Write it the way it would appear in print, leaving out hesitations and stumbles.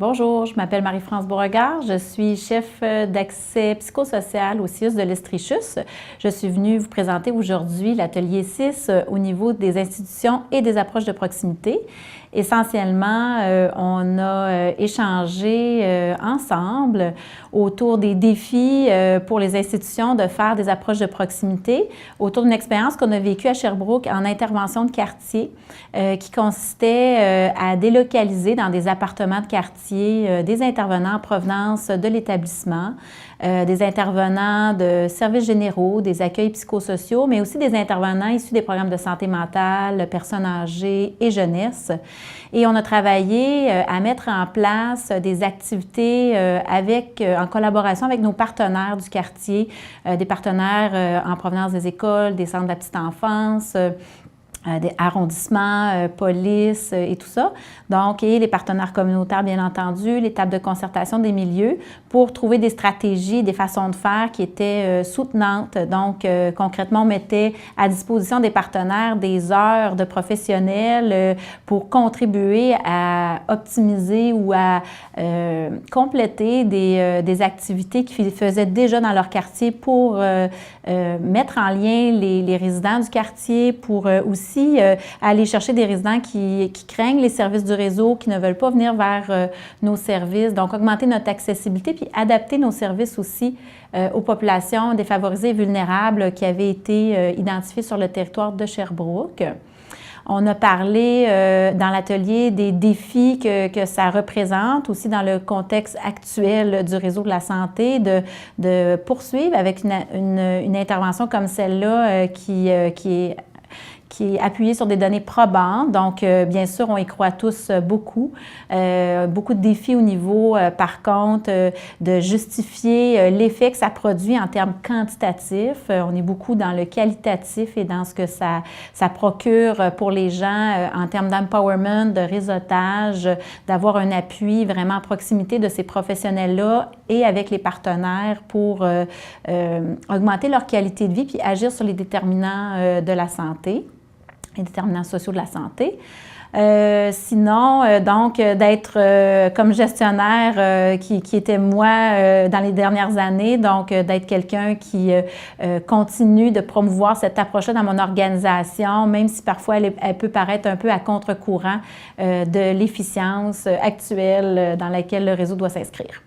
Bonjour, je m'appelle Marie-France Beauregard. Je suis chef d'accès psychosocial au CIUS de l'Estrichus. Je suis venue vous présenter aujourd'hui l'atelier 6 au niveau des institutions et des approches de proximité. Essentiellement, on a échangé ensemble autour des défis pour les institutions de faire des approches de proximité, autour d'une expérience qu'on a vécue à Sherbrooke en intervention de quartier qui consistait à délocaliser dans des appartements de quartier des intervenants en provenance de l'établissement, des intervenants de services généraux, des accueils psychosociaux, mais aussi des intervenants issus des programmes de santé mentale, personnes âgées et jeunesse. Et on a travaillé à mettre en place des activités en collaboration avec nos partenaires du quartier, des partenaires en provenance des écoles, des centres de la petite enfance, des arrondissements, police et tout ça. Donc, et les partenaires communautaires, bien entendu, les tables de concertation des milieux pour trouver des stratégies, des façons de faire qui étaient soutenantes. Donc, concrètement, on mettait à disposition des partenaires des heures de professionnels pour contribuer à optimiser ou à compléter des activités qu'ils faisaient déjà dans leur quartier pour mettre en lien les résidents du quartier, pour aussi aller chercher des résidents qui craignent les services du réseau, qui ne veulent pas venir vers nos services. Donc, augmenter notre accessibilité puis adapter nos services aussi aux populations défavorisées et vulnérables qui avaient été identifiées sur le territoire de Sherbrooke. On a parlé dans l'atelier des défis que ça représente, aussi dans le contexte actuel du réseau de la santé, de poursuivre avec une intervention comme celle-là qui est appuyé sur des données probantes. Donc, bien sûr, on y croit tous beaucoup. Beaucoup de défis au niveau, par contre, de justifier l'effet que ça produit en termes quantitatifs. On est beaucoup dans le qualitatif et dans ce que ça procure pour les gens en termes d'empowerment, de réseautage, d'avoir un appui vraiment à proximité de ces professionnels-là et avec les partenaires pour augmenter leur qualité de vie puis agir sur les déterminants de la santé, les déterminants sociaux de la santé. Sinon, donc, d'être comme gestionnaire qui était moi dans les dernières années, donc d'être quelqu'un qui continue de promouvoir cette approche-là dans mon organisation, même si parfois elle peut paraître un peu à contre-courant de l'efficience actuelle dans laquelle le réseau doit s'inscrire.